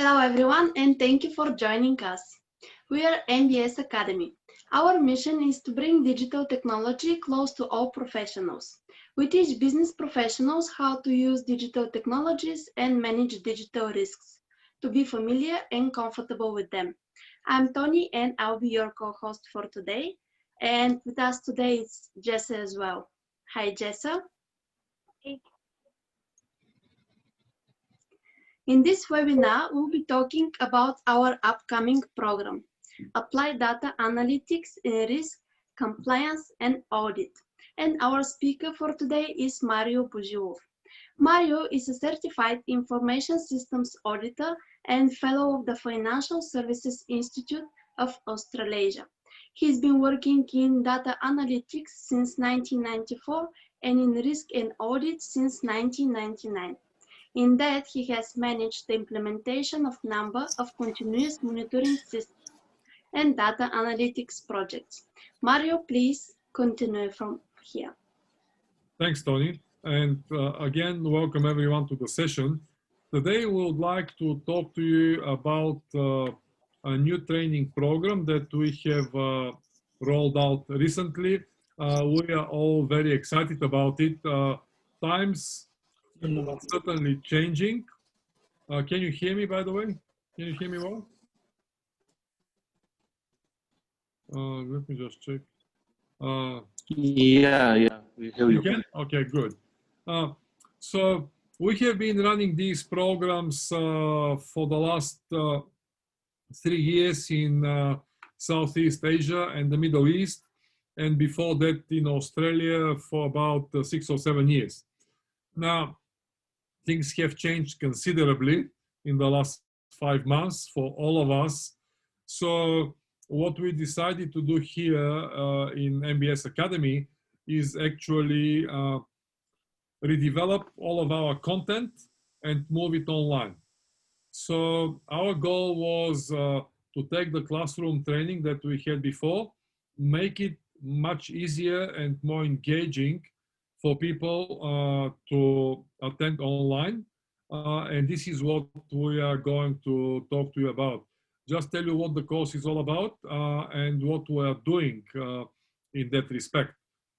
Hello everyone and thank you for joining us. We are MBS Academy. Our mission is to bring digital technology close to all professionals. We teach business professionals how to use digital technologies and manage digital risks, to be familiar and comfortable with them. I'm Tony and I'll be your co-host for today. And with us today is Jessa as well. Hi Jessa. In this webinar, we'll be talking about our upcoming program, Applied Data Analytics in Risk, Compliance and Audit. And our speaker for today is Mario Bojilov. Mario is a certified information systems auditor and fellow of the Financial Services Institute of Australasia. He's been working in data analytics since 1994 and in risk and audit since 1999. In that, he has managed the implementation of number of continuous monitoring systems and data analytics projects. Mario, please continue from here. Thanks, Tony. And again, welcome everyone to the session. Today, we would like to talk to you about a new training program that we have rolled out recently. We are all very excited about it. Times are certainly changing. Can you hear me, by the way? Can you hear me well? Let me just check. Yeah, we hear you. Can? Okay, good. So we have been running these programs for the last 3 years in Southeast Asia and the Middle East, and before that in Australia for about 6 or 7 years. Now, things have changed considerably in the last 5 months for all of us. So what we decided to do here in MBS Academy is actually redevelop all of our content and move it online. So our goal was to take the classroom training that we had before, make it much easier and more engaging for people to attend online. And this is what we are going to talk to you about. Just tell you what the course is all about and what we are doing in that respect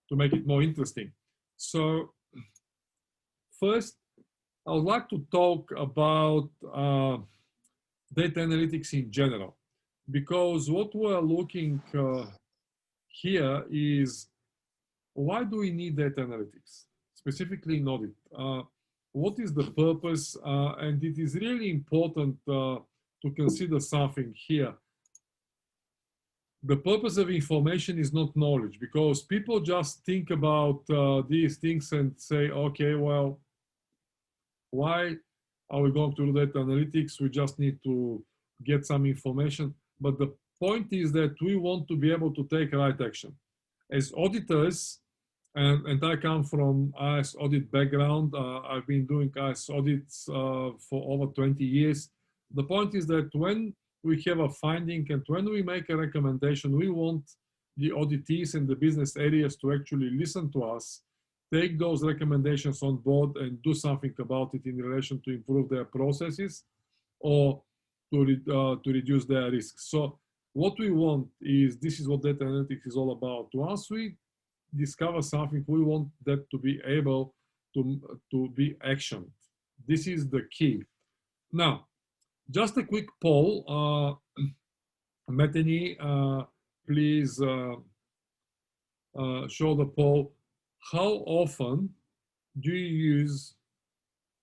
to make it more interesting. So first, I would like to talk about data analytics in general, because what we're looking here is, why do we need data analytics, specifically in audit? What is the purpose? And it is really important to consider something here. The purpose of information is not knowledge, because people just think about these things and say, okay, well, why are we going to do data analytics? We just need to get some information. But the point is that we want to be able to take right action. As auditors, and I come from IS audit background, I've been doing IS audits for over 20 years. The point is that when we have a finding and when we make a recommendation, we want the auditees and the business areas to actually listen to us, take those recommendations on board and do something about it in relation to improve their processes or to reduce their risks. So what we want is, this is what data analytics is all about. Once we discover something, we want that to be able to be actioned. This is the key. Now, just a quick poll. Metheny, please show the poll. How often do you use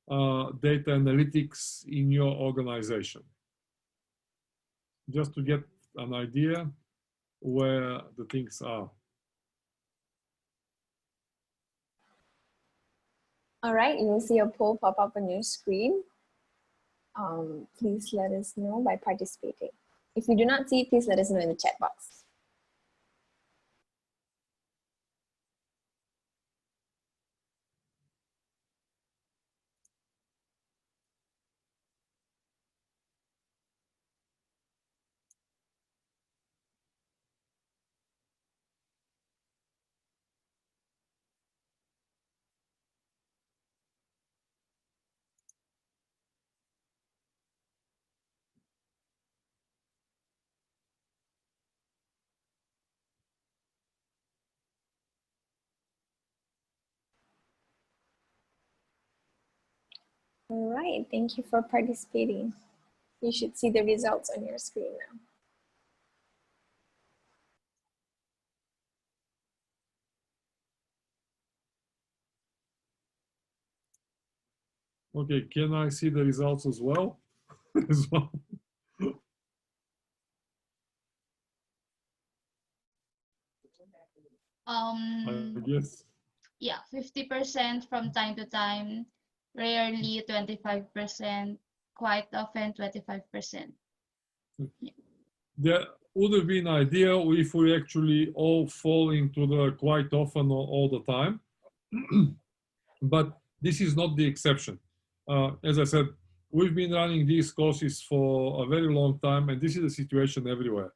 data analytics in your organization? Just to get an idea where the things are. All right, you will see a poll pop up on your screen. Please let us know by participating. If you do not see it, please let us know in the chat box. All right, thank you for participating. You should see the results on your screen now. Okay, can I see the results as well? As well. I guess. Yeah, 50% from time to time, rarely 25%, quite often 25%. There would have been ideal if we actually all fall into the quite often or all the time. But this is not the exception. As I said, we've been running these courses for a very long time, and this is the situation everywhere.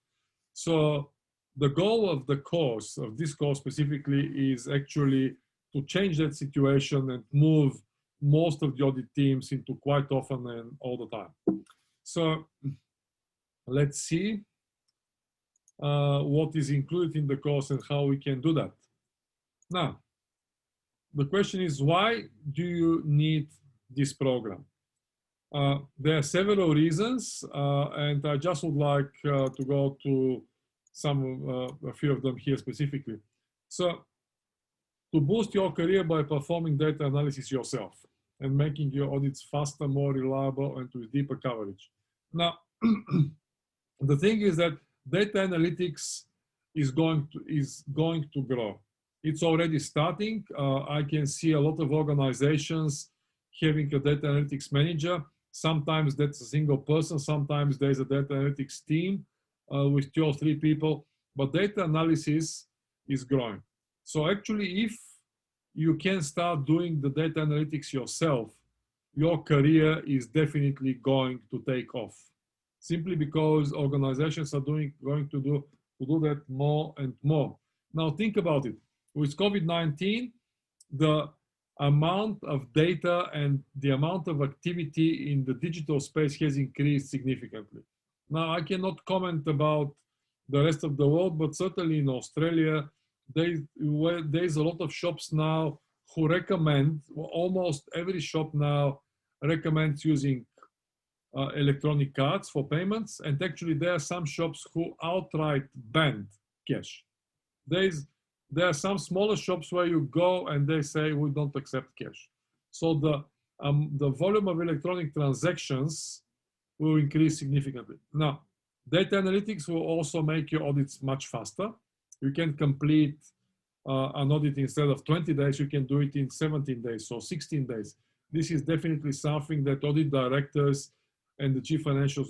So the goal of the course, of this course specifically, is actually to change that situation and move most of the audit teams into quite often and all the time. So let's see what is included in the course and how we can do that. Now, the question is, why do you need this program? There are several reasons, and I just would like to go to a few of them here specifically. So, to boost your career by performing data analysis yourself and making your audits faster, more reliable, and with deeper coverage. Now, the thing is that data analytics is going to grow. It's already starting. I can see a lot of organizations having a data analytics manager. Sometimes that's a single person. Sometimes there's a data analytics team with 2 or 3 people. But data analysis is growing. So actually, if you can start doing the data analytics yourself, your career is definitely going to take off. Simply because organizations are going to do that more and more. Now think about it. With COVID-19, the amount of data and the amount of activity in the digital space has increased significantly. Now I cannot comment about the rest of the world, but certainly in Australia, there's a lot of shops now who recommend, almost every shop now recommends using electronic cards for payments, and actually there are some shops who outright banned cash. There are some smaller shops where you go and they say we don't accept cash. So the volume of electronic transactions will increase significantly. Now, data analytics will also make your audits much faster. You can complete an audit instead of 20 days, you can do it in 17 days, so 16 days. This is definitely something that audit directors and the chief financial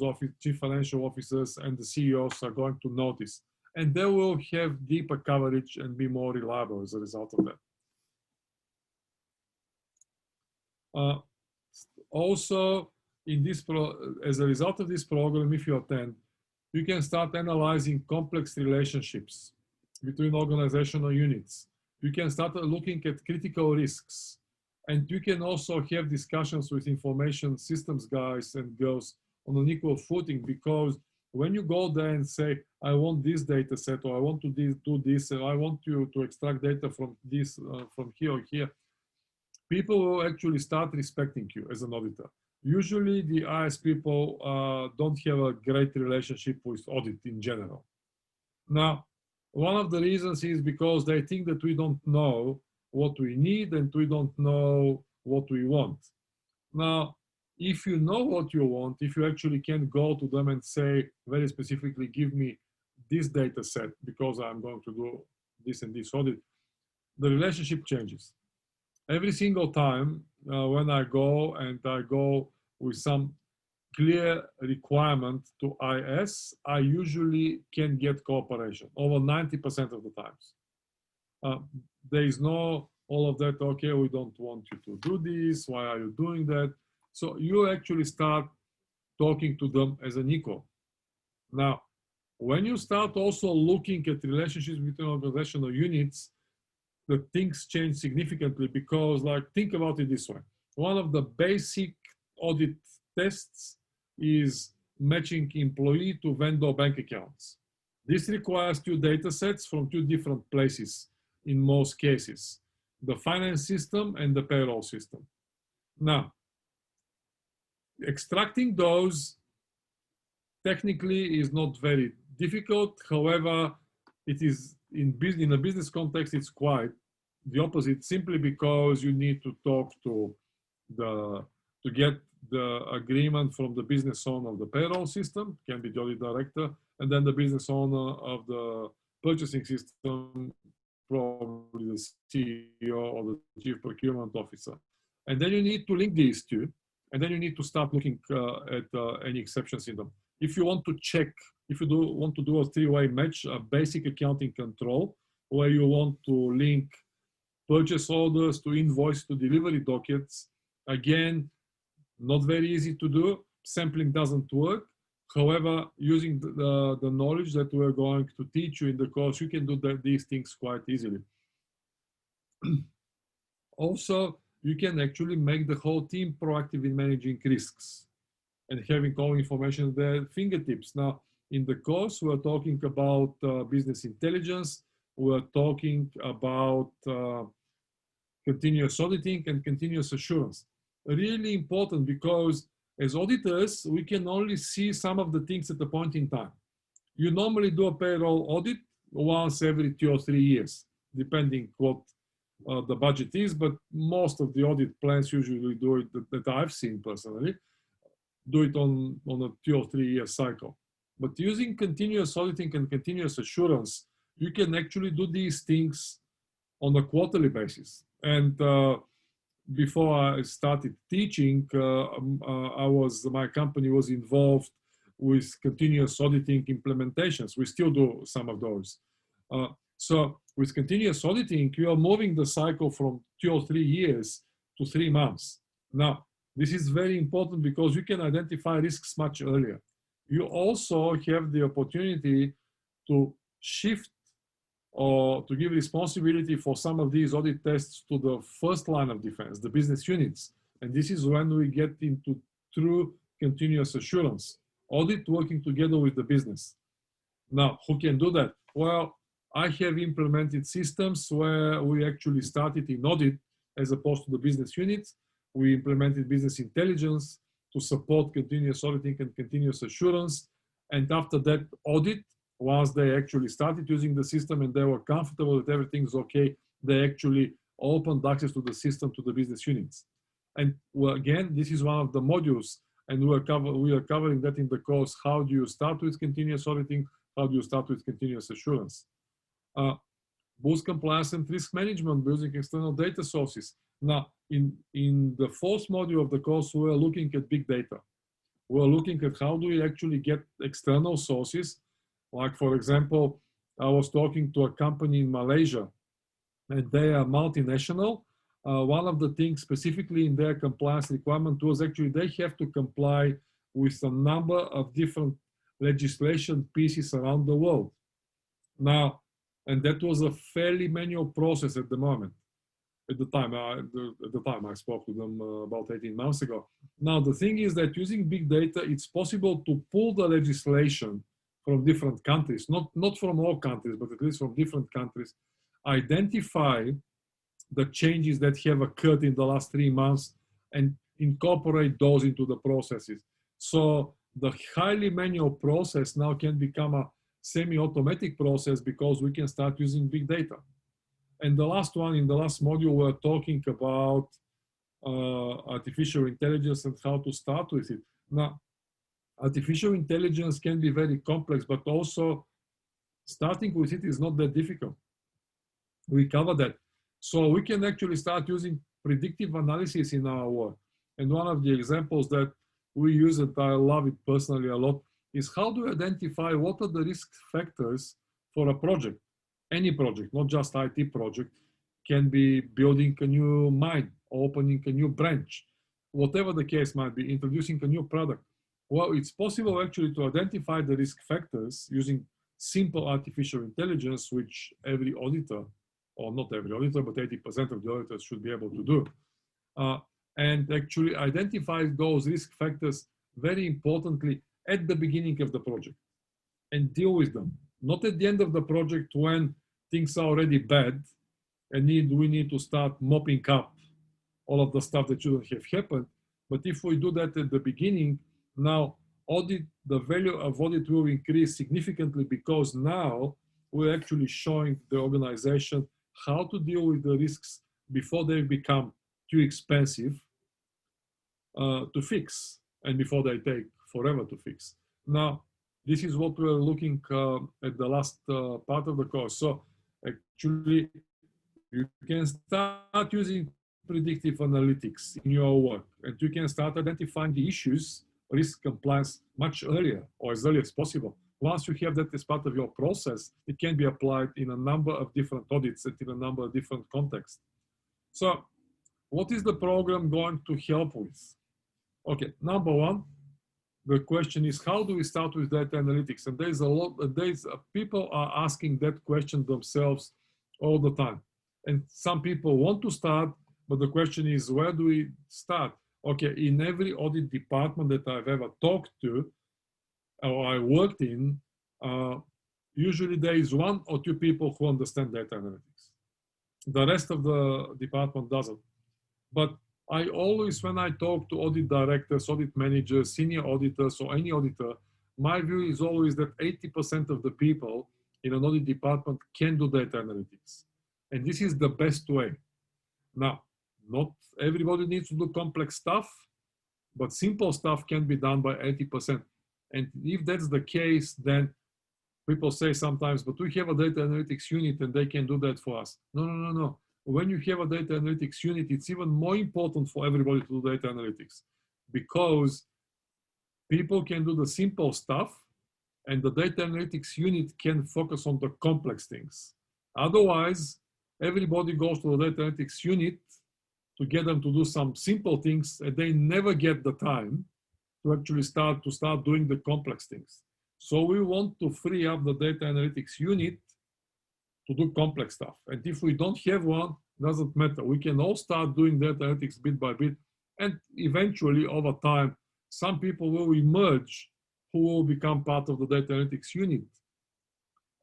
officers and the CEOs are going to notice. And they will have deeper coverage and be more reliable as a result of that. Also, as a result of this program, if you attend, you can start analyzing complex relationships between organizational units. You can start looking at critical risks. And you can also have discussions with information systems guys and girls on an equal footing, because when you go there and say, I want this data set, or I want to do this, and I want you to extract data from this, from here or here, people will actually start respecting you as an auditor. Usually the IS people don't have a great relationship with audit in general. Now, one of the reasons is because they think that we don't know what we need and we don't know what we want. Now, if you know what you want, if you actually can go to them and say very specifically, give me this data set because I'm going to do this and this audit, the relationship changes. Every single time when I go with some clear requirement to IS, I usually can get cooperation over 90% of the times. There is no all of that, okay, we don't want you to do this, why are you doing that? So you actually start talking to them as an equal. Now, when you start also looking at relationships between organizational units, the things change significantly, because, like, think about it this way. One of the basic audit tests is matching employee to vendor bank accounts. This requires 2 data sets from 2 different places in most cases, the finance system and the payroll system. Now, extracting those technically is not very difficult. However, it is in a business context, it's quite the opposite, simply because you need to talk to get the agreement from the business owner of the payroll system, can be the audit director, and then the business owner of the purchasing system, probably the CEO or the chief procurement officer. And then you need to link these two, and then you need to start looking at any exceptions in them. If you want to check, if you want to do a three-way match, a basic accounting control, where you want to link purchase orders to invoice to delivery dockets, again, not very easy to do. Sampling doesn't work. However, using the knowledge that we're going to teach you in the course, you can do these things quite easily. Also, you can actually make the whole team proactive in managing risks and having all information at their fingertips. Now, in the course, we're talking about business intelligence. We're talking about continuous auditing and continuous assurance. Really important, because as auditors, we can only see some of the things at a point in time. You normally do a payroll audit once every 2 or 3 years, depending what the budget is, but most of the audit plans usually do it, that I've seen personally, do it on a 2 or 3 year cycle. But using continuous auditing and continuous assurance, you can actually do these things on a quarterly basis. And before I started teaching, my company was involved with continuous auditing implementations. We still do some of those. So with continuous auditing, you are moving the cycle from 2 or 3 years to 3 months. Now, this is very important because you can identify risks much earlier. You also have the opportunity to shift or to give responsibility for some of these audit tests to the first line of defense, the business units. And this is when we get into true continuous assurance, audit working together with the business. Now, who can do that? Well, I have implemented systems where we actually started in audit as opposed to the business units. We implemented business intelligence to support continuous auditing and continuous assurance. And after that audit, once they actually started using the system and they were comfortable that everything's okay, they actually opened access to the system to the business units. And well, again, this is one of the modules, and we are covering that in the course. How do you start with continuous auditing? How do you start with continuous assurance? Boost compliance and risk management using external data sources. Now, in the fourth module of the course, we're looking at big data. We're looking at how do we actually get external sources. Like, for example, I was talking to a company in Malaysia, and they are multinational. One of the things specifically in their compliance requirement was actually they have to comply with a number of different legislation pieces around the world. Now, and that was a fairly manual process at the moment. At the time I spoke to them about 18 months ago. Now, the thing is that using big data, it's possible to pull the legislation from different countries, not from all countries, but at least from different countries, identify the changes that have occurred in the last 3 months and incorporate those into the processes. So the highly manual process now can become a semi-automatic process because we can start using big data. And the last one, in the last module, we're talking about artificial intelligence and how to start with it. Now, artificial intelligence can be very complex, but also starting with it is not that difficult. We cover that. So we can actually start using predictive analysis in our work. And one of the examples that we use, and I love it personally a lot, is how do you identify what are the risk factors for a project? Any project, not just IT project, can be building a new mine, opening a new branch, whatever the case might be, introducing a new product. Well, it's possible actually to identify the risk factors using simple artificial intelligence, which every auditor, or not every auditor, but 80% of the auditors should be able to do. And actually identify those risk factors very importantly at the beginning of the project and deal with them. Not at the end of the project when things are already bad and we need to start mopping up all of the stuff that shouldn't have happened, But if we do that at the beginning, now the value of audit will increase significantly because now we're actually showing the organization how to deal with the risks before they become too expensive to fix and before they take forever to fix. Now, this is what we're looking at the last part of the course. So actually, you can start using predictive analytics in your work, and you can start identifying the issues, risk compliance much earlier or as early as possible. Once you have that as part of your process, it can be applied in a number of different audits and in a number of different contexts. So what is the program going to help with? Okay, number one, the question is, how do we start with data analytics? And people are asking that question themselves all the time. And some people want to start, but the question is, where do we start? Okay, in every audit department that I've ever talked to or I worked in, usually there is one or two people who understand data analytics. The rest of the department doesn't. But I always, when I talk to audit directors, audit managers, senior auditors, or any auditor, my view is always that 80% of the people in an audit department can do data analytics. And this is the best way. Now, not everybody needs to do complex stuff, but simple stuff can be done by 80%. And if that's the case, then people say sometimes, but we have a data analytics unit and they can do that for us. No. When you have a data analytics unit, it's even more important for everybody to do data analytics because people can do the simple stuff and the data analytics unit can focus on the complex things. Otherwise, everybody goes to the data analytics unit to get them to do some simple things and they never get the time to actually start doing the complex things. So we want to free up the data analytics unit to do complex stuff. And if we don't have one, doesn't matter. We can all start doing data analytics bit by bit. And eventually, over time, some people will emerge who will become part of the data analytics unit,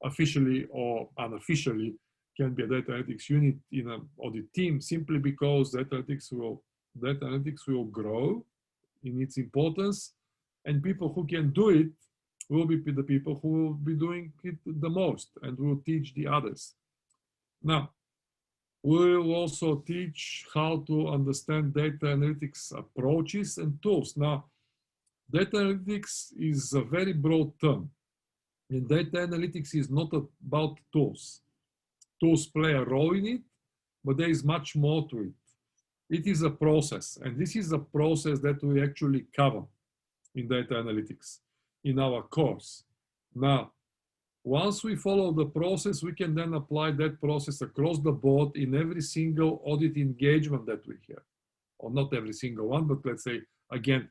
officially or unofficially, can be a data analytics unit in an audit team simply because data analytics will grow in its importance. And people who can do it will be the people who will be doing it the most and will teach the others. Now, we'll also teach how to understand data analytics approaches and tools. Now, data analytics is a very broad term. And data analytics is not about tools. Tools play a role in it, but there is much more to it. It is a process, and this is a process that we actually cover in data analytics in our course. Now, once we follow the process, we can then apply that process across the board in every single audit engagement that we have. Or not every single one, but let's say, again,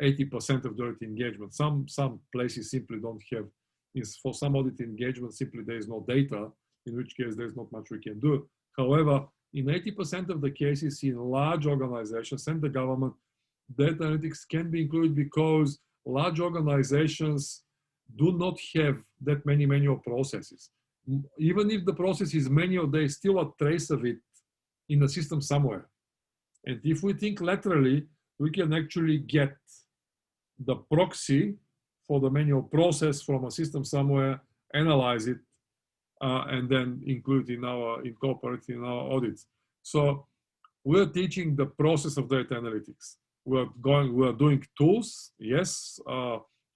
80% of the audit engagement. Some places simply don't have, for some audit engagement, simply there is no data, in which case there's not much we can do. However, in 80% of the cases in large organizations and the government, data analytics can be included because large organizations do not have that many manual processes. Even if the process is manual, there's still a trace of it in the system somewhere. And if we think laterally, we can actually get the proxy for the manual process from a system somewhere, analyze it, and then incorporate it in our audits. So we're teaching the process of data analytics. We're doing tools, yes.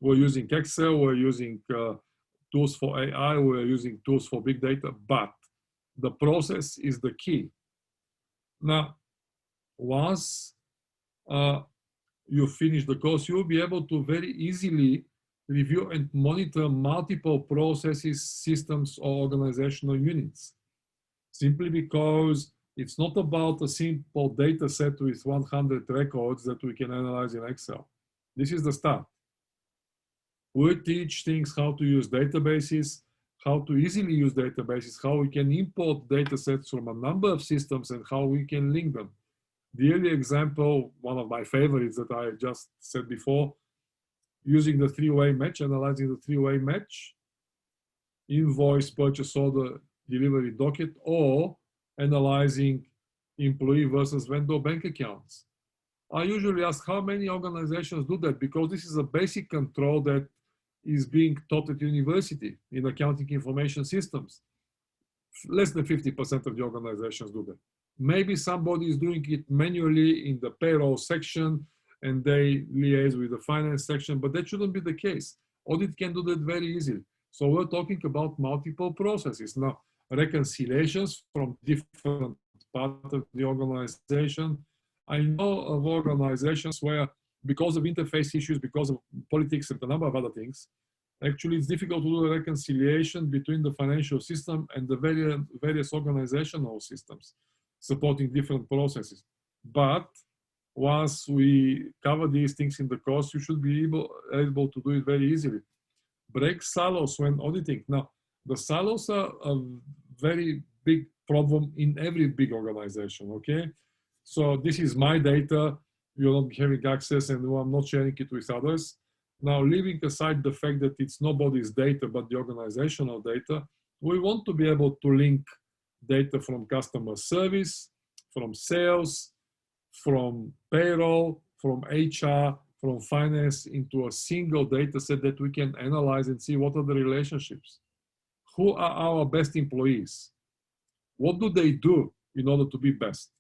We're using Excel, we're using tools for AI, we're using tools for big data, but the process is the key. Now, once you finish the course, you'll be able to very easily review and monitor multiple processes, systems, or organizational units. Simply because it's not about a simple data set with 100 records that we can analyze in Excel. This is the start. We teach things how to use databases, how to easily use databases, how we can import data sets from a number of systems, and how we can link them. The early example, one of my favorites that I just said before, using the three-way match, analyzing the three-way match, invoice, purchase order, delivery docket, or analyzing employee versus vendor bank accounts. I usually ask how many organizations do that, because this is a basic control that is being taught at university in accounting information systems. Less than 50% of the organizations do that. Maybe somebody is doing it manually in the payroll section and they liaise with the finance section, but that shouldn't be the case. Audit can do that very easily. So we're talking about multiple processes. Now, reconciliations from different parts of the organization. I know of organizations where, because of interface issues, because of politics and a number of other things, actually it's difficult to do a reconciliation between the financial system and the various organizational systems supporting different processes. But once we cover these things in the course, you should be able to do it very easily. Break silos when auditing. Now, the silos are a very big problem in every big organization, okay? So this is my data, you're not having access, and I'm not sharing it with others. Now, leaving aside the fact that it's nobody's data, but the organizational data, we want to be able to link data from customer service, from sales, from payroll, from HR, from finance into a single data set that we can analyze and see what are the relationships. Who are our best employees? What do they do in order to be best?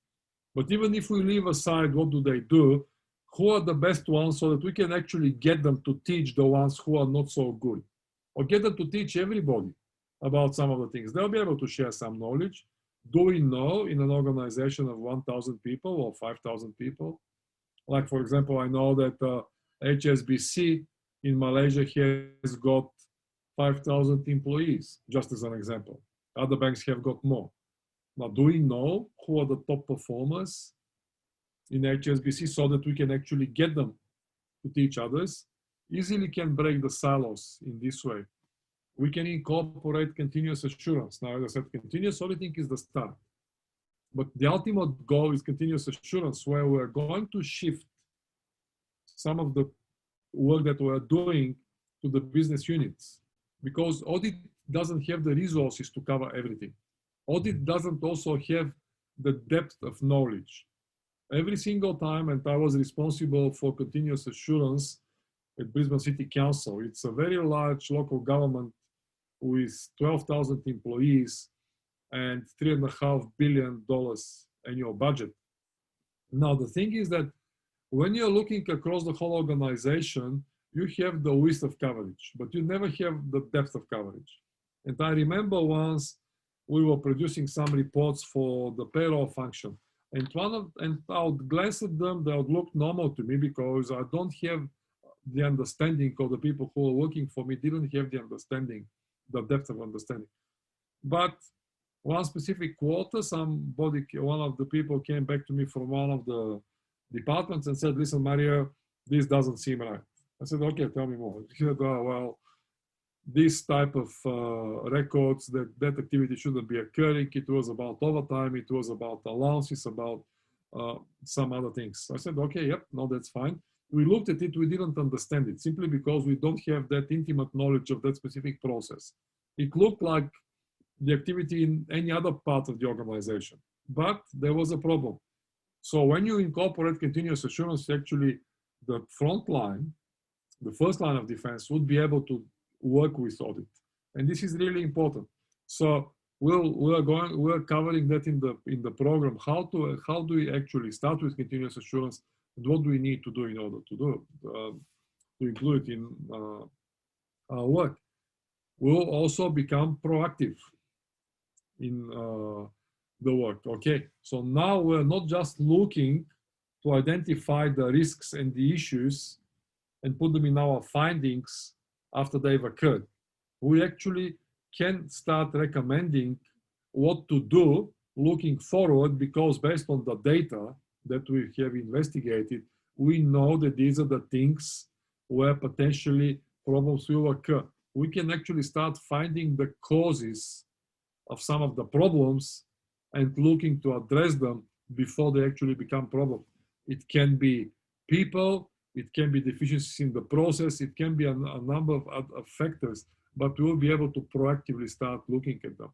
But even if we leave aside what do they do, who are the best ones so that we can actually get them to teach the ones who are not so good, or get them to teach everybody about some of the things. They'll be able to share some knowledge. Do we know in an organization of 1,000 people or 5,000 people? Like, for example, I know that HSBC in Malaysia has got 5,000 employees, just as an example. Other banks have got more. Now, do we know who are the top performers in HSBC so that we can actually get them to teach others? Easily can break the silos in this way. We can incorporate continuous assurance. Now, as I said, continuous auditing is the start. But the ultimate goal is continuous assurance, where we're going to shift some of the work that we're doing to the business units, because audit doesn't have the resources to cover everything. Audit doesn't also have the depth of knowledge. Every single time, and I was responsible for continuous assurance at Brisbane City Council. It's a very large local government with 12,000 employees and $3.5 billion annual budget. Now, the thing is that when you're looking across the whole organization, you have the width of coverage, but you never have the depth of coverage. And I remember once we were producing some reports for the payroll function, and I would glance at them, they would look normal to me because I don't have the understanding, of the people who are working for me didn't have the understanding, the depth of understanding. But one specific quarter, one of the people came back to me from one of the departments and said, listen, Mario, this doesn't seem right. I said, okay, tell me more. He said, oh, well, this type of records, that activity shouldn't be occurring. It was about overtime. It was about allowances, about some other things. I said, okay, yep, no, that's fine. We looked at it, we didn't understand it, simply because we don't have that intimate knowledge of that specific process. It looked like the activity in any other part of the organization, but there was a problem. So when you incorporate continuous assurance, actually the front line, the first line of defense would be able to work with audit. And this is really important. So we're covering that in the program. How do we actually start with continuous assurance? And what do we need to do in order to include it in our work? We'll also become proactive in the work. Okay, so now we're not just looking to identify the risks and the issues and put them in our findings after they've occurred. We actually can start recommending what to do looking forward, because based on the data that we have investigated, we know that these are the things where potentially problems will occur. We can actually start finding the causes of some of the problems and looking to address them before they actually become problems. It can be people, it can be deficiencies in the process, it can be a number of factors, but we'll be able to proactively start looking at them.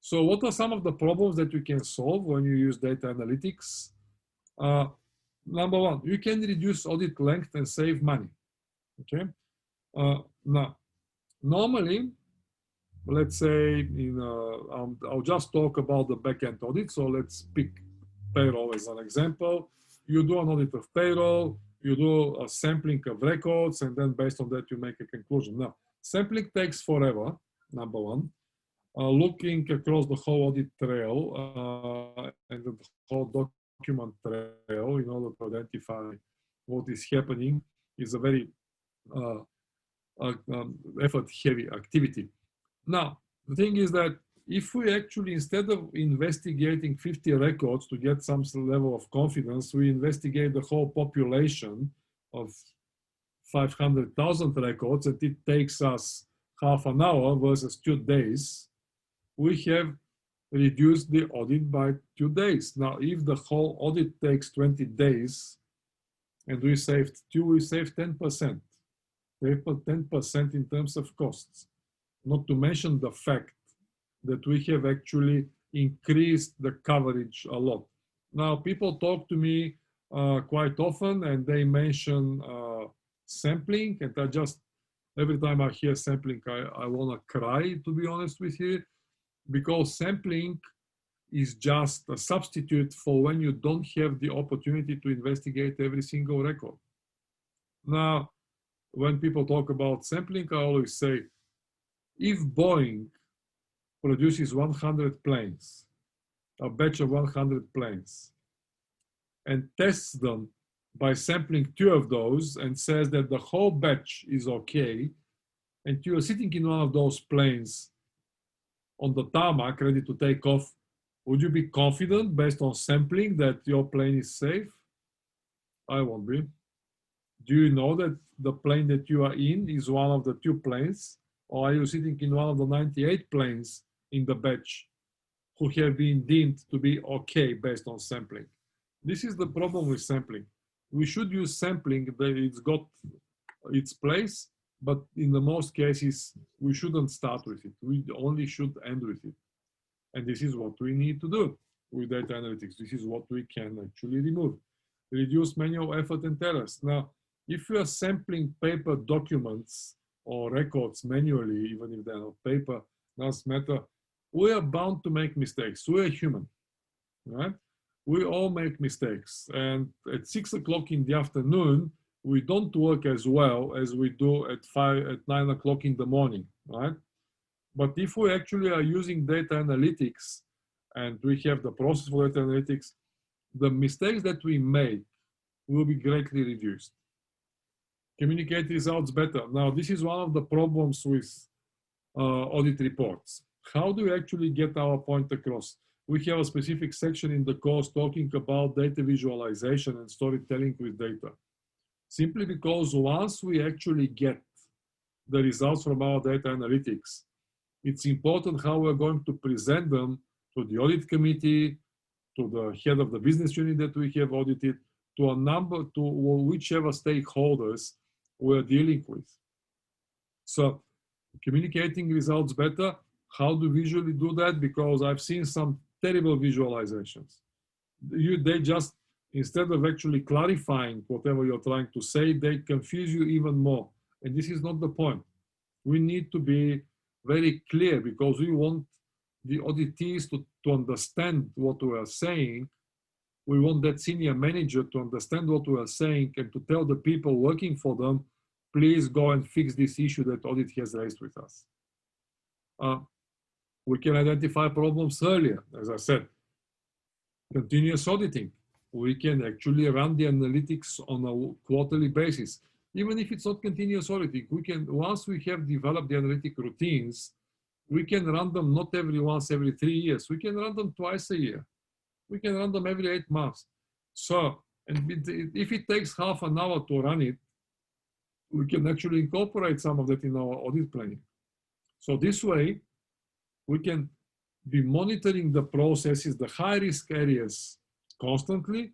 So what are some of the problems that you can solve when you use data analytics? number one, you can reduce audit length and save money. Okay. Now, normally, let's say I'll just talk about the back-end audit. So let's pick payroll as an example. You do an audit of payroll, you do a sampling of records, and then based on that, you make a conclusion. Now, sampling takes forever, number one. Looking across the whole audit trail and the whole document trail in order to identify what is happening is a very effort-heavy activity. Now, the thing is that if we actually, instead of investigating 50 records to get some level of confidence, we investigate the whole population of 500,000 records, and it takes us half an hour versus 2 days, we have reduced the audit by 2 days. Now, if the whole audit takes 20 days and we saved 2, we saved 10%. They put 10% in terms of costs. Not to mention the fact that we have actually increased the coverage a lot. Now, people talk to me quite often and they mention sampling, and I just, every time I hear sampling, I want to cry, to be honest with you, because sampling is just a substitute for when you don't have the opportunity to investigate every single record. Now, when people talk about sampling, I always say, if Boeing produces 100 planes, a batch of 100 planes, and tests them by sampling 2 of those and says that the whole batch is okay, and you are sitting in one of those planes on the tarmac ready to take off, would you be confident based on sampling that your plane is safe? I won't be. Do you know that the plane that you are in is one of the 2 planes? Or are you sitting in one of the 98 planes in the batch who have been deemed to be okay based on sampling? This is the problem with sampling. We should use sampling, that it's got its place, but in the most cases, we shouldn't start with it. We only should end with it. And this is what we need to do with data analytics. This is what we can actually remove. Reduce manual effort and errors. Now, if you are sampling paper documents or records manually, even if they're not paper, doesn't matter, we are bound to make mistakes. We are human, right? We all make mistakes. And at 6 o'clock in the afternoon, we don't work as well as we do at 9 o'clock in the morning, right? But if we actually are using data analytics and we have the process for data analytics, the mistakes that we make will be greatly reduced. Communicate results better. Now, this is one of the problems with audit reports. How do we actually get our point across? We have a specific section in the course talking about data visualization and storytelling with data. Simply because once we actually get the results from our data analytics, it's important how we're going to present them to the audit committee, to the head of the business unit that we have audited, to whichever stakeholders we're dealing with. So communicating results better, how do we visually do that? Because I've seen some terrible visualizations. They just, instead of actually clarifying whatever you're trying to say, they confuse you even more. And this is not the point. We need to be very clear because we want the auditees to understand what we are saying. We want that senior manager to understand what we are saying and to tell the people working for them, please go and fix this issue that audit has raised with us. We can identify problems earlier, as I said. Continuous auditing. We can actually run the analytics on a quarterly basis. Even if it's not continuous auditing, we can, once we have developed the analytic routines, we can run them not every 3 years. We can run them twice a year. We can run them every 8 months. So, and if it takes half an hour to run it, we can actually incorporate some of that in our audit planning. So this way, we can be monitoring the processes, the high risk areas constantly.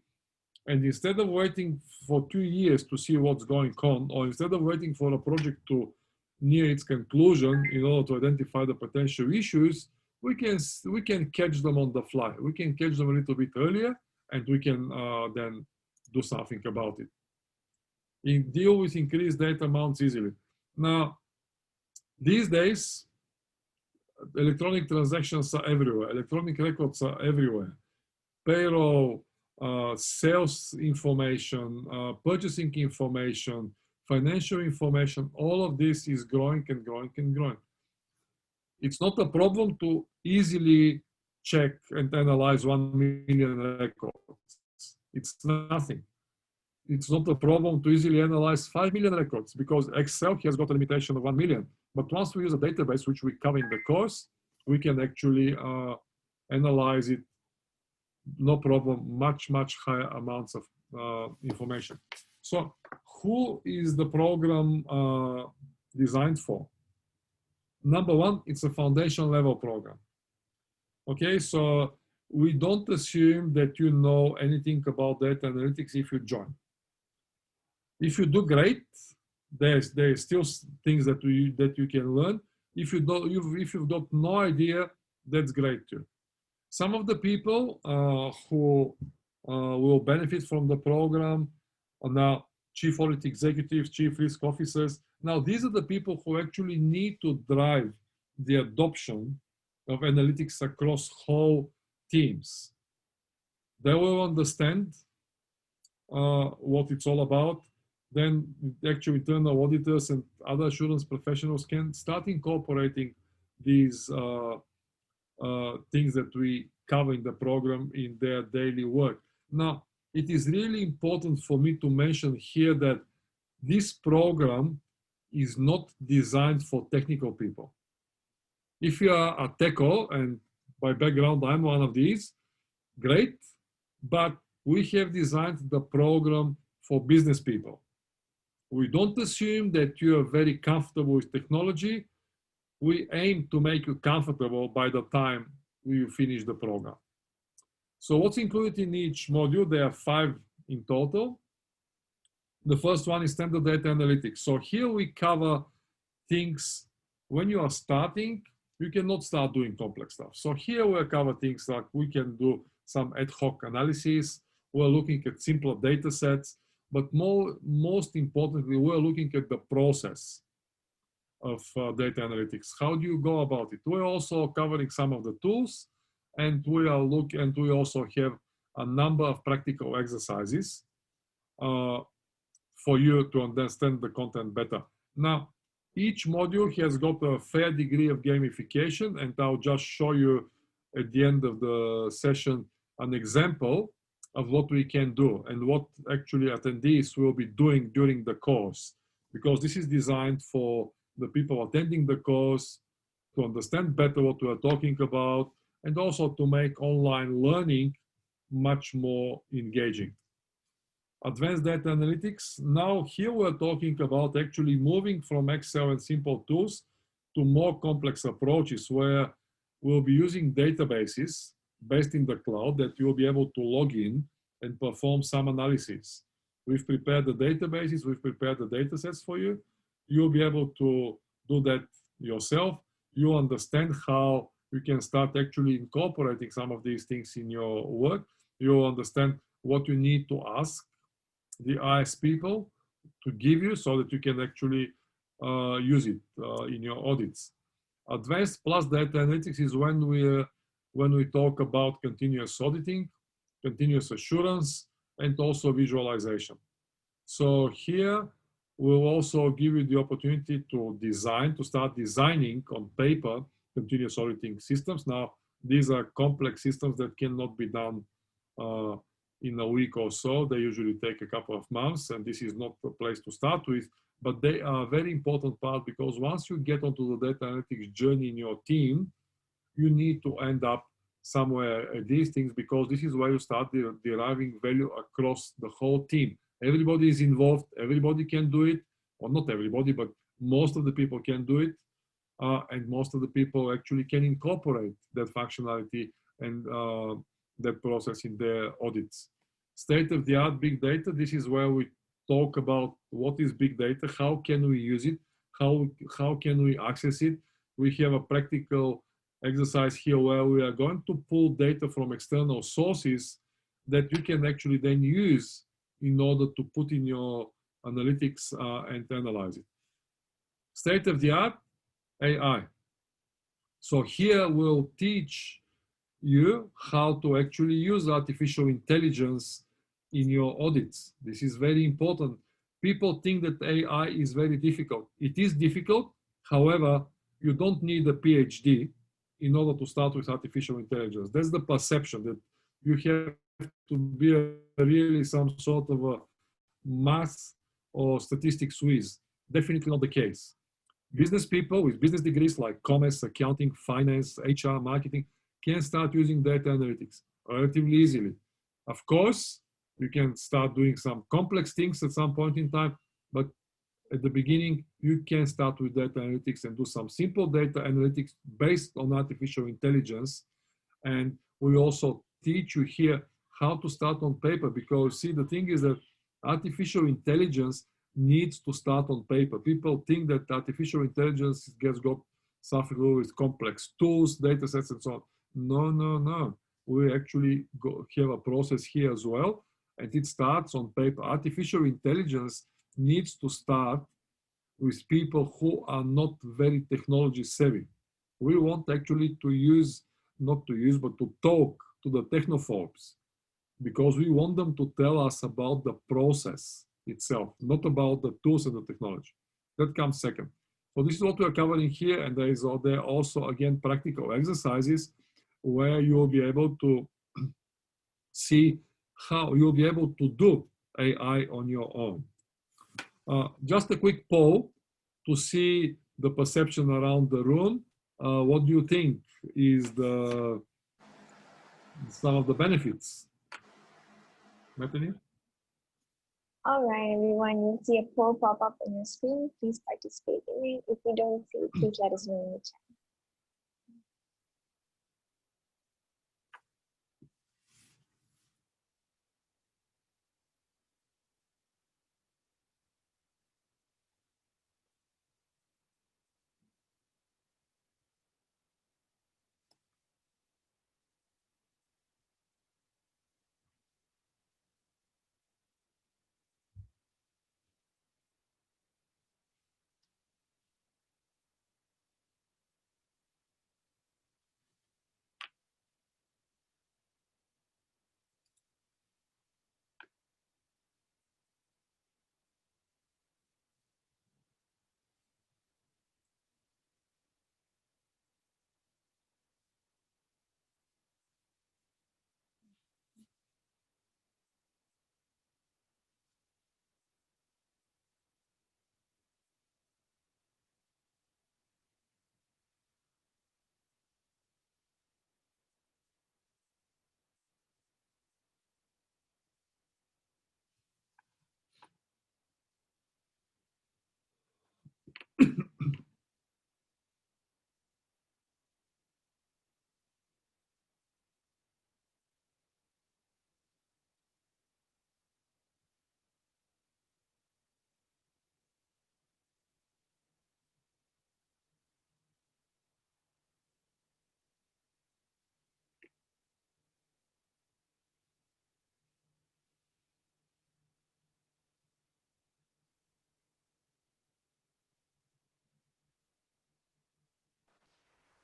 And instead of waiting for 2 years to see what's going on, or instead of waiting for a project to near its conclusion in order to identify the potential issues, we can catch them on the fly. We can catch them a little bit earlier, and we can then do something about it. Deal with increased data amounts easily. Now, these days, electronic transactions are everywhere. Electronic records are everywhere. Payroll, sales information, purchasing information, financial information, all of this is growing and growing and growing. It's not a problem to easily check and analyze 1 million records. It's nothing. It's not a problem to easily analyze 5 million records because Excel has got a limitation of 1 million. But once we use a database, which we cover in the course, we can actually analyze it, no problem, much higher amounts of information. So who is the program designed for? Number one, it's a foundation level program. Okay, so we don't assume that you know anything about data analytics if you join. If you do great, there's still things that you can learn. If you've got no idea, that's great too. Some of the people who will benefit from the program are now chief audit executives, chief risk officers. Now, these are the people who actually need to drive the adoption of analytics across whole teams. They will understand what it's all about. Then actually internal auditors and other assurance professionals can start incorporating these things that we cover in the program in their daily work. Now, it is really important for me to mention here that this program is not designed for technical people. If you are a techo, and by background I'm one of these, great, but we have designed the program for business people. We don't assume that you are very comfortable with technology. We aim to make you comfortable by the time we finish the program. So what's included in each module? There are 5 in total. The first one is standard data analytics. So here we cover things when you are starting, you cannot start doing complex stuff. So here we'll cover things like we can do some ad hoc analysis. We're looking at simpler data sets, but most importantly, we're looking at the process of data analytics. How do you go about it? We're also covering some of the tools, and we also have a number of practical exercises for you to understand the content better. Now, each module has got a fair degree of gamification, and I'll just show you at the end of the session an example of what we can do and what actually attendees will be doing during the course, because this is designed for the people attending the course to understand better what we are talking about and also to make online learning much more engaging. Advanced data analytics. Now here we're talking about actually moving from Excel and simple tools to more complex approaches where we'll be using databases based in the cloud that you'll be able to log in and perform some analysis. We've prepared the databases, we've prepared the data sets for you. You'll be able to do that yourself. You understand how you can start actually incorporating some of these things in your work. You'll understand what you need to ask the IS people to give you so that you can actually use it in your audits. Advanced plus data analytics is when we talk about continuous auditing, continuous assurance, and also visualization. So here we'll also give you the opportunity to start designing on paper continuous auditing systems. Now, these are complex systems that cannot be done in a week or so. They usually take a couple of months, and this is not the place to start with, but they are a very important part because once you get onto the data analytics journey in your team, you need to end up somewhere at these things because this is where you start deriving value across the whole team. Everybody is involved, everybody can do it, or not everybody, but most of the people can do it, and most of the people actually can incorporate that functionality and that process in their audits. State-of-the-art big data, this is where we talk about what is big data, how can we use it, how can we access it. We have a practical exercise here where we are going to pull data from external sources that you can actually then use in order to put in your analytics and analyze it. State of the art, AI. So here we'll teach you how to actually use artificial intelligence in your audits. This is very important. People think that AI is very difficult. It is difficult. However, you don't need a PhD in order to start with artificial intelligence. That's the perception, that you have to be really some sort of a math or statistics whiz. Definitely not the case. Business people with business degrees like commerce, accounting, finance, HR, marketing can start using data analytics relatively easily. Of course, you can start doing some complex things at some point in time, but at the beginning, you can start with data analytics and do some simple data analytics based on artificial intelligence. And we also teach you here how to start on paper, because see, the thing is that artificial intelligence needs to start on paper. People think that artificial intelligence gets got something with complex tools, data sets, and so on. No, no, no. We actually have a process here as well, and it starts on paper. Artificial intelligence needs to start with people who are not very technology savvy. We want actually to use, not to use, but to talk to the technophobes, because we want them to tell us about the process itself, not about the tools and the technology. That comes second. So this is what we're covering here, and there are also, again, practical exercises where you will be able to see how you'll be able to do AI on your own. Just a quick poll to see the perception around the room. What do you think is some of the benefits? Bethany? All right, everyone, you'll see a poll pop up on your screen. Please participate in it. If you don't see it, please let us know in the chat.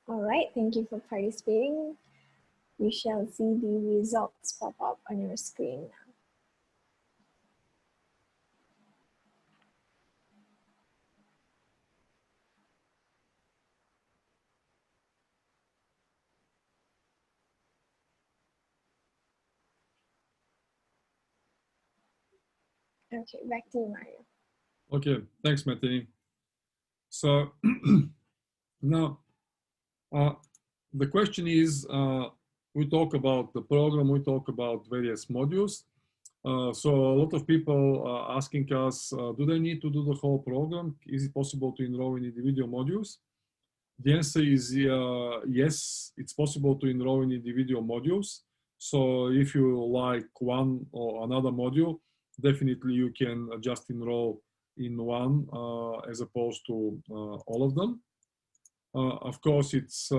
All right, thank you for participating. You shall see the results pop up on your screen now. Okay, back to you, Mario. Okay, thanks, Bethany. So now, the question is, we talk about the program, we talk about various modules. So a lot of people are asking us, do they need to do the whole program? Is it possible to enroll in individual modules? The answer is yes, it's possible to enroll in individual modules. So if you like one or another module, definitely you can just enroll in one as opposed to all of them. Of course, it's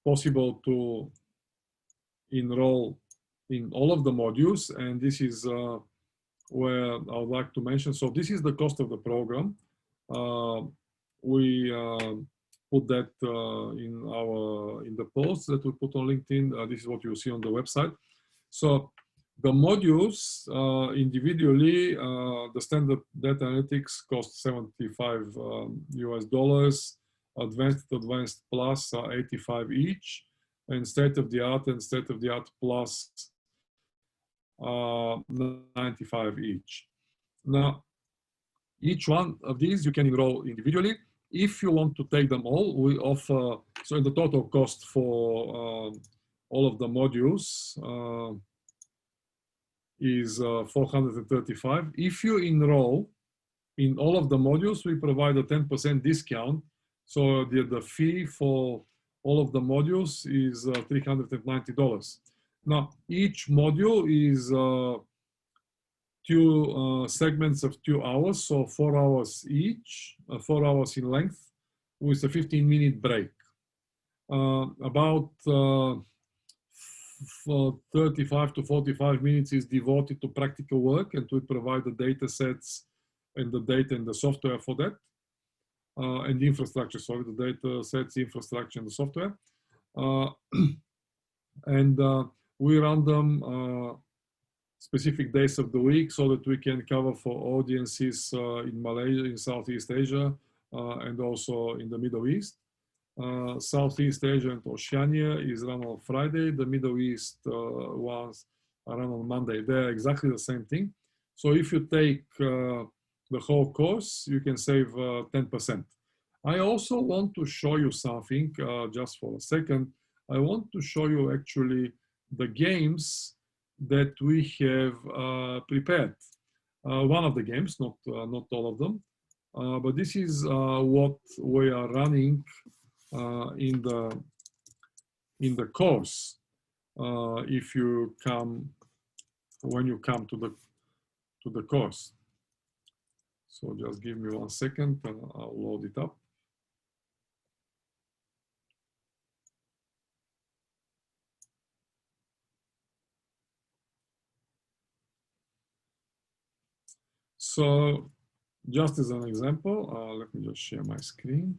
possible to enroll in all of the modules, and this is where I would like to mention. So this is the cost of the program. We put that in the post that we put on LinkedIn. This is what you see on the website. So the modules individually, the standard data analytics cost $75 US, advanced plus 85 each, and state of the art and state of the art plus 95 each. Now, each one of these you can enroll individually. If you want to take them all, we offer, so in the total cost for all of the modules is 435. If you enroll in all of the modules, we provide a 10% discount. So the fee for all of the modules is $390. Now, each module is 2 segments of 2 hours, so 4 hours each, 4 hours in length, with a 15-minute break. About 35 to 45 minutes is devoted to practical work, and we provide the data sets and the data and the software for that, and the infrastructure, sorry, the data sets, infrastructure, and the software. And we run them specific days of the week so that we can cover for audiences in Malaysia, in Southeast Asia, and also in the Middle East. Southeast Asia and Oceania is run on Friday. The Middle East ones are run on Monday. They're exactly the same thing. So if you take the whole course, you can save 10%. I also want to show you something just for a second. I want to show you actually the games that we have prepared. One of the games, not all of them, but this is what we are running in the course. If you come, when you come to the course. So just give me 1 second and I'll load it up. So just as an example, let me just share my screen.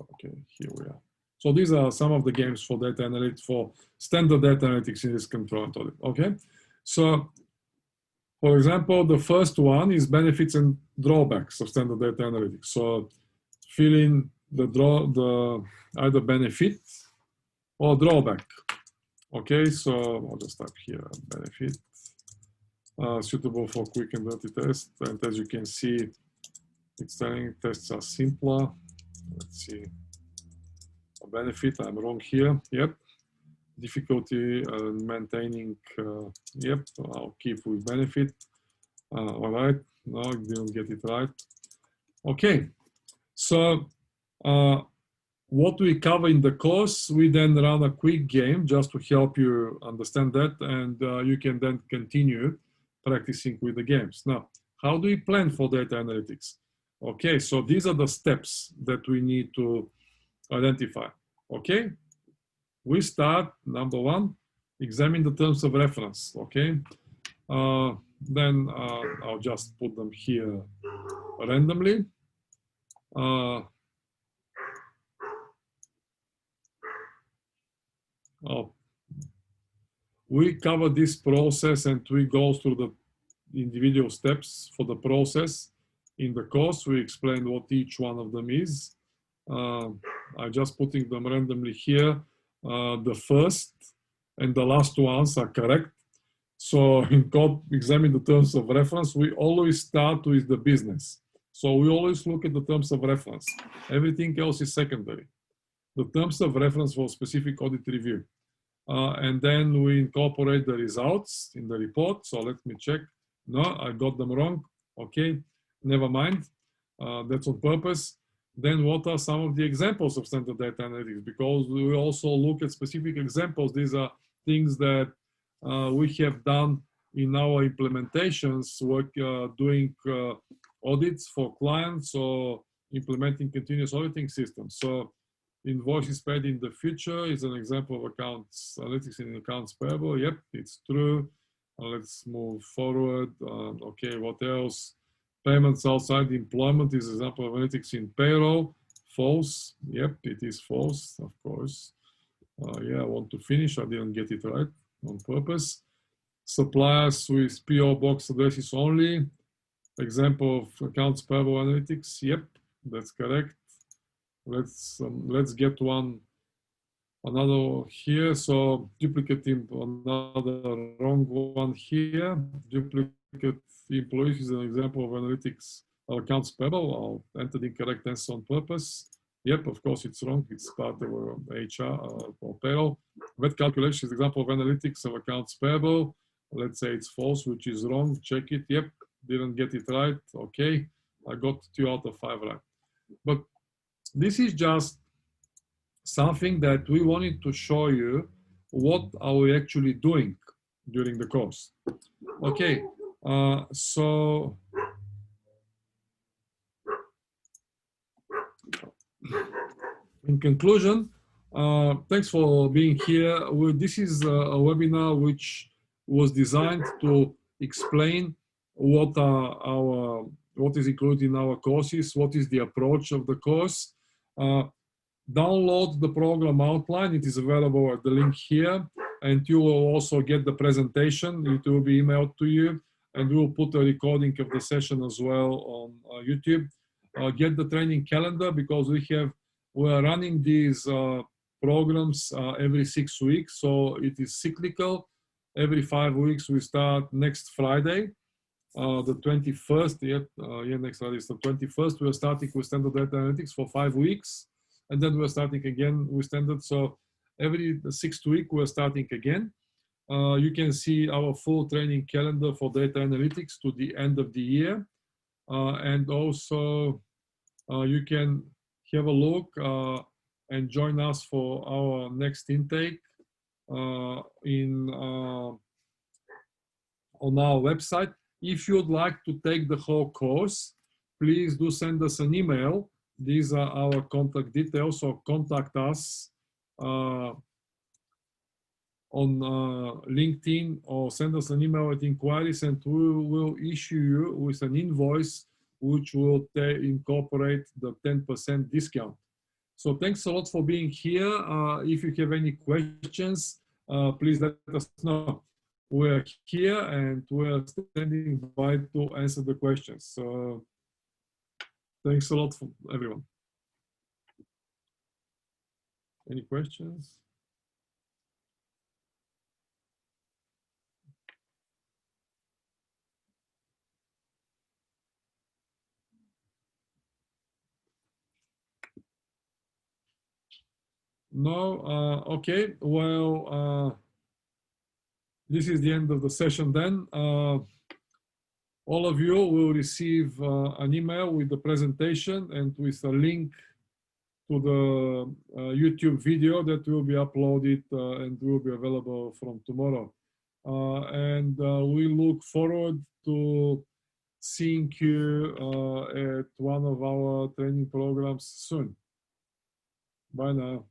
Okay, here we are. So these are some of the games for data analytics, for standard data analytics in this control and audit. Okay, so for example, the first one is benefits and drawbacks of standard data analytics. So fill in the either benefit or drawback. Okay, so I'll just type here benefit. Suitable for quick and dirty tests. And as you can see, it's telling tests are simpler. Let's see. A benefit, I'm wrong here. Yep. Difficulty maintaining. Yep. I'll keep with benefit. All right. No, I didn't get it right. Okay. So what we cover in the course, we then run a quick game just to help you understand that, and you can then continue practicing with the games. Now, how do we plan for data analytics? Okay, so these are the steps that we need to identify. Okay, we start, number 1, examine the terms of reference. Okay, then I'll just put them here randomly. We cover this process and we go through the individual steps for the process. In the course, we explain what each one of them is. I'm just putting them randomly here. The first and the last ones are correct. So in code, examine the terms of reference, we always start with the business. So we always look at the terms of reference. Everything else is secondary. The terms of reference for specific audit review. And then we incorporate the results in the report. So let me check. No, I got them wrong. Okay, never mind. That's on purpose. Then what are some of the examples of standard data analytics? Because we also look at specific examples. These are things that we have done in our implementations, work doing audits for clients or implementing continuous auditing systems. So Invoices paid in the future is an example of accounts analytics in accounts payable. Yep, it's true. Let's move forward. Okay, what else? Payments outside employment is an example of analytics in payroll. False. Yep, it is false, of course. Yeah, I want to finish. I didn't get it right on purpose. Suppliers with PO box addresses only. Example of accounts payable analytics. Yep, that's correct. Let's get another here. So duplicate another wrong one here. Duplicate employees is an example of analytics accounts payable. I'll enter the incorrect answer on purpose. Yep, of course it's wrong. It's part of HR or payroll. VAT calculation is an example of analytics of accounts payable. Let's say it's false, which is wrong. Check it. Yep, didn't get it right. Okay, I got 2 out of 5 right. But this is just something that we wanted to show you what are we actually doing during the course. Okay, so in conclusion, thanks for being here. This is a webinar which was designed to explain what is included in our courses, what is the approach of the course. Download the program outline. It is available at the link here, and you will also get the presentation. It will be emailed to you, and we will put a recording of the session as well on YouTube. Get the training calendar, because we are running these programs every 6 weeks, so it is cyclical. Every 5 weeks we start next Friday, the 21st. Next Friday is the 21st. We are starting with standard data analytics for 5 weeks, and then we're starting again with standard. So every 6th week we're starting again. You can see our full training calendar for data analytics to the end of the year, and also you can have a look and join us for our next intake on our website. If you'd like to take the whole course, please do send us an email. These are our contact details, so contact us on LinkedIn, or send us an email at inquiries, and we will issue you with an invoice which will incorporate the 10% discount. So thanks a lot for being here. If you have any questions, please let us know. We're here and we're standing by to answer the questions. So thanks a lot for everyone. Any questions? No? Okay, well, this is the end of the session then. All of you will receive an email with the presentation and with a link to the YouTube video that will be uploaded and will be available from tomorrow. And we look forward to seeing you at one of our training programs soon. Bye now.